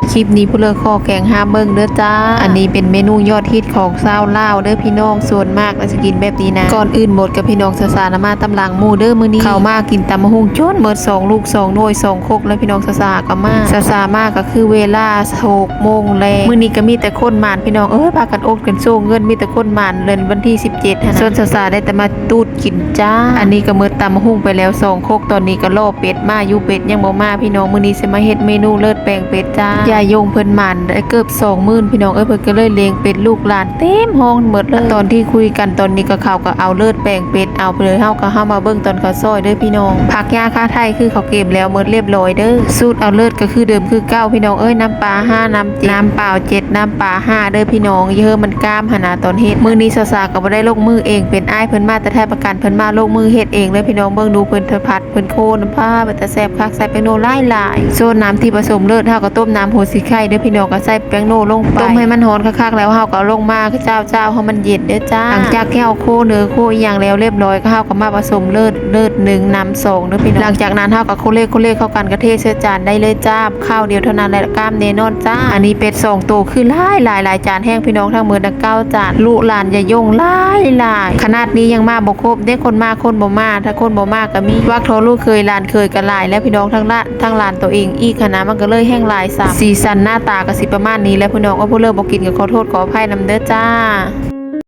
คลิปนี้ผู้เลิกคอแกงห้ามเบิ่งเด้อจ้าอันนี้เป็นเมนูยอดฮิตของชาวลาวเด้อพี่น้องส่วนมากเราจะกินแบบนี้นะก่อนอื่นหมดกับพี่น้องสาๆมาตำลังหมู่เด้อมื้อนี้เข้ามากินตำมะฮุ่งจนหมด2ลูก2หน่วย2คกแล้วพี่น้องสาก็มาสามากก็คือเวลา6 โมงแลงมื้อนี้ก็มีแต่คนหมานพี่น้องพากันอดกันโซเงินมีแต่คนหมานเดือนวันที่17หั่นส่วนสาได้แต่มาตูดกินจ้าอันนี้ก็หมดตำมะฮุ่งไปแล้ว2คกตอนนี้ก็รอเป็ดมาอยู่เป็ดยังบ่มาพี่น้องมื้อนี้สิมาเฮ็ดเมนูเลิศแปลงเป็ดจ้ายายงเพิ่นหมานได้เกือบ20,000พี่น้องเพิ่นก็เลยเลี้ยงเป็ดลูกหลานเต็มห้องหมดเลยตอนที่คุยกันตอนนี้ก็เขาก็เอาเลิศแปลงเป็ดเอาไปเลยเฮาก็เฮามาเบิ่งตอนเขาซอยเด้อพี่น้องผักยาค่าไทยคือเขาเก็บแล้วหมดเรียบร้อยเด้อสูตรเอาเลิศก็คือเดิมคือเก้าพี่น้องน้ำปลา5น้ำ7น้ำเปล่า7น้ำปลา5เด้อพี่น้องเยอะมันกล้ามหนาตอนเฮ็ดมื้อนี้สาก็บ่ได้ลงมือเองเป็นอ้ายเพิ่นมาแต่แท้ประกันเพิ่นมาลงมือเฮ็ดเองเลยพี่น้องเบิ่งดูเพิ่นผัดเพิ่นโคน้ำผ้าเพิ่นตะแซ่บคักใส่แป้งโนหลายๆโซนน้ำที่ผสมเลิศเฮาก็ต้มน้ำโหสิไข่เด้อพี่น้องก็ใส่แป้งโนลงไปต้มให้มันร้อนคักๆแล้วเฮาก็เอาลงมาเจ้าให้มันเย็นเด้อจ้าหลังจากที่เฮาโคเนื้อโคอีหยังแล้วเรียบร้อยก็เฮาก็มาผสมเลิศ1น้ำ2เด้อพี่น้องหลังจากนั้นเฮาก็โคเลเข้ากันกระเทศเสื้อจานได้เลยจ้าข้าวเดียวเท่านั้นแหละกล้ามแน่นอนจ้าอันนี้เป็ด2ตัวคือหลายจานแห้งพี่น้องทั้งมื้อ9จานลูกหลานอย่ายงหลายขนาดนี้ยังมาบ่ครบได้คนมาคนบ่มาถ้าคนบ่มาก็มีวักโทลูกเคยหลานเคยก็หลายแล้วพี่น้องทั้งหลานตัวเองอีกคณะมันก็เลยแห้งหลายซ้ำสีสันหน้าตาก็สิประมาณนี้แล้วพี่น้องว่าผู้เลิกบ่กินก็ขอโทษขออภัยนำเด้อจ้า